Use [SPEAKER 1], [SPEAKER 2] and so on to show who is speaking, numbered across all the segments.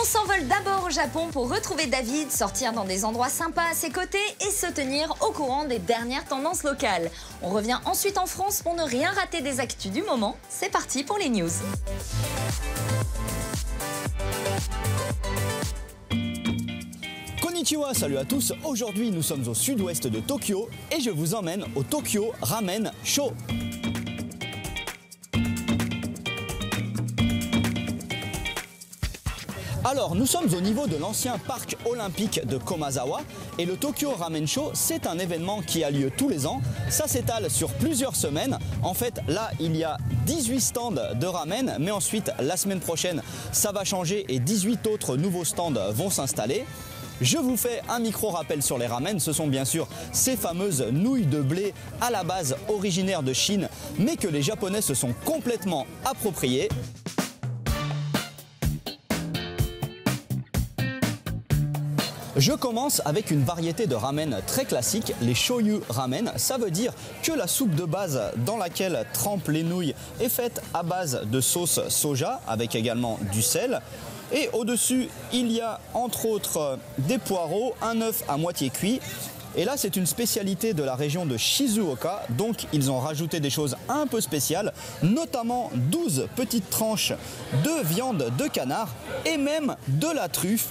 [SPEAKER 1] On s'envole d'abord au Japon pour retrouver David, sortir dans des endroits sympas à ses côtés et se tenir au courant des dernières tendances locales. On revient ensuite en France pour ne rien rater des actus du moment. C'est parti pour les news.
[SPEAKER 2] Konnichiwa, salut à tous. Aujourd'hui, nous sommes au sud-ouest de Tokyo et je vous emmène au Tokyo Ramen Show. Alors, nous sommes au niveau de l'ancien parc olympique de Komazawa et le Tokyo Ramen Show, c'est un événement qui a lieu tous les ans. Ça s'étale sur plusieurs semaines. En fait, là, il y a 18 stands de ramen, mais ensuite, la semaine prochaine, ça va changer et 18 autres nouveaux stands vont s'installer. Je vous fais un micro-rappel sur les ramen. Ce sont bien sûr ces fameuses nouilles de blé à la base originaires de Chine, mais que les Japonais se sont complètement appropriées. Je commence avec une variété de ramen très classique, les shoyu ramen. Ça veut dire que la soupe de base dans laquelle trempent les nouilles est faite à base de sauce soja avec également du sel. Et au-dessus, il y a entre autres des poireaux, un œuf à moitié cuit. Et là, c'est une spécialité de la région de Shizuoka, donc ils ont rajouté des choses un peu spéciales, notamment 12 petites tranches de viande de canard et même de la truffe.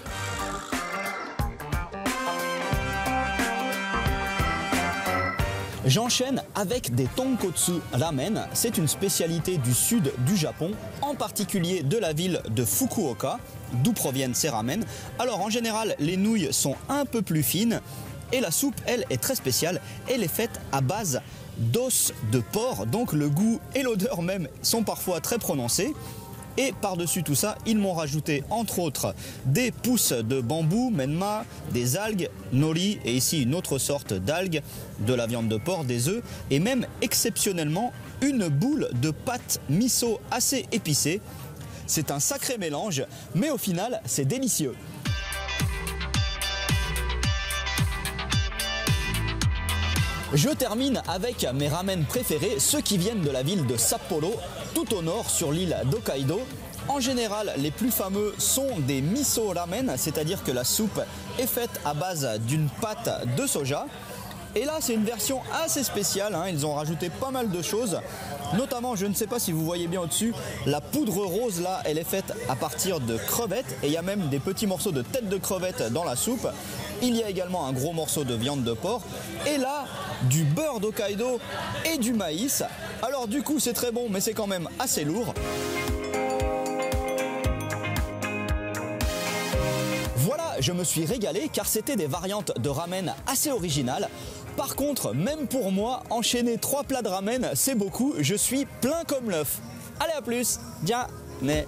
[SPEAKER 2] J'enchaîne avec des tonkotsu ramen, c'est une spécialité du sud du Japon, en particulier de la ville de Fukuoka, d'où proviennent ces ramen. Alors en général, les nouilles sont un peu plus fines et la soupe, elle, est très spéciale. Elle est faite à base d'os de porc, donc le goût et l'odeur même sont parfois très prononcés. Et par-dessus tout ça, ils m'ont rajouté entre autres des pousses de bambou, menma, des algues, nori et ici une autre sorte d'algues, de la viande de porc, des œufs et même exceptionnellement une boule de pâte miso assez épicée. C'est un sacré mélange, mais au final, c'est délicieux. Je termine avec mes ramen préférés, ceux qui viennent de la ville de Sapporo, tout au nord sur l'île d'Hokkaido. En général, les plus fameux sont des miso ramen, c'est-à-dire que la soupe est faite à base d'une pâte de soja. Et là, c'est une version assez spéciale, hein. Ils ont rajouté pas mal de choses. Notamment, je ne sais pas si vous voyez bien au-dessus, la poudre rose là, elle est faite à partir de crevettes. Et il y a même des petits morceaux de tête de crevettes dans la soupe. Il y a également un gros morceau de viande de porc. Et là, du beurre d'Hokkaido et du maïs. Alors du coup, c'est très bon, mais c'est quand même assez lourd. Voilà, je me suis régalé car c'était des variantes de ramen assez originales. Par contre, même pour moi, enchaîner 3 plats de ramen, c'est beaucoup. Je suis plein comme l'œuf. Allez, à plus. Bien, mais...